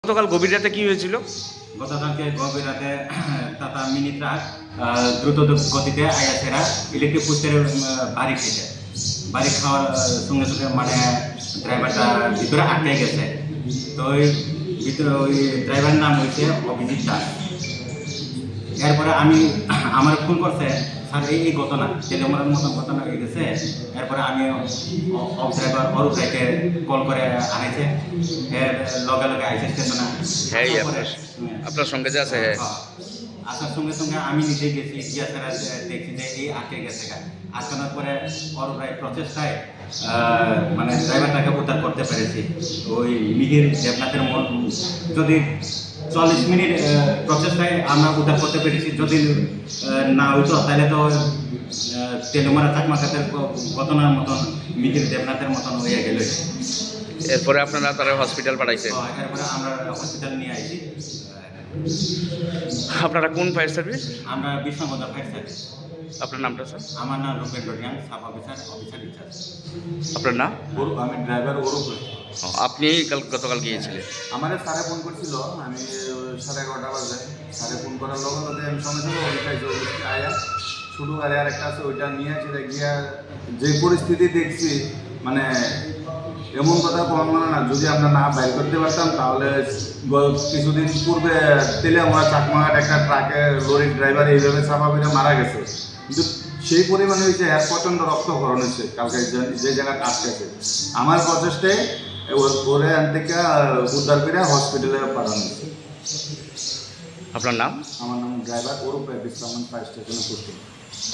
গতকাল গভীর রাতে কি হয়েছিল? গতকালকে গভীর রাতে টাটা মিনি ট্রাক দ্রুত গতিতে আয়াসেরা ইলেকট্রিক পোস্টের বাড়ি খেয়েছে। বাড়ি খাওয়ার সঙ্গে সঙ্গে মানে ড্রাইভারটা ভিতরে আটকে গেছে। তো ওই ভিতরে ওই ড্রাইভারের নাম হয়েছে অভিজিৎ দাস। এরপরে আমার ফোন করছে, স্যার এই ঘটনা তেলেমার মতো ঘটনা হয়ে গেছে। এরপরে আমি ড্রাইভার অরূপ রায়কে কল করে আনাইছে, এর লগে লগে আইসে স্টেশনে। হ্যাঁ, আপনার সঙ্গে যে আছে। হ্যাঁ, আসার সঙ্গে সঙ্গে আমি নিজে গেছি, গিয়া তারা দেখছি যে এই আটকে গেছে। আটকানোর পরে অরূপ রায় প্রচেষ্টায় মানে ড্রাইভারটাকে উদ্ধার করতে পেরেছি। ওই মিহির দেবনাথের যদি 40 মিনিট প্রচেষ্টায় আমরা উদ্ধার করতে পেরেছি। যদি না হইতো তাহলে তো তেলেমারা চাকমাকাতের ঘটনার মতন মিহির দেবনাথের মতন হয়ে গেল। এরপরে আপনারা তারা হসপিটাল পাঠাইছে। এরপরে আমরা হসপিটাল নিয়ে আসি। আপনারা কোন ফায়ার সার্ভিস? আমরা বিষ্ণুপদা ফায়ার সার্ভিস। আপনার নামটা স্যার? আমার নাম Rupendra Reang, sub officer incharge. আপনার নাম? আমি ড্রাইভার অরূপ। আপনি গতকাল গিয়েছিলেন? আমার স্যারে ফোন করছিল, আমি 11:30 বাজে স্যারে ফোন করার লগে লগে আমি সঙ্গে সঙ্গে ওইটাই আয়া শুরু আর একটা আছে ওইটা নিয়ে সেটা গিয়া যে পরিস্থিতি দেখছি, মানে এমন কথা বলবো না, যদি আমরা না বাইর করতে পারতাম তাহলে কিছুদিন পূর্বে তেলে আমরা চাকমাঘাট একটা ট্রাকে লরির ড্রাইভার এইভাবে চাপা করে মারা গেছে। কিন্তু সেই পরিমাণে হয়েছে এর প্রচণ্ড রক্তক্ষরণ হয়েছে কালকে যে জায়গায় আটকেছে। আমার প্রচেষ্টায় ওরে থেকে উদ্ধার করে হসপিটালে পাঠানো হয়েছে। আপনার নাম? আমার নাম ড্রাইভার অরূপ রায়, বিশ্রাম ফায়ার স্টেশনে পোস্টিং।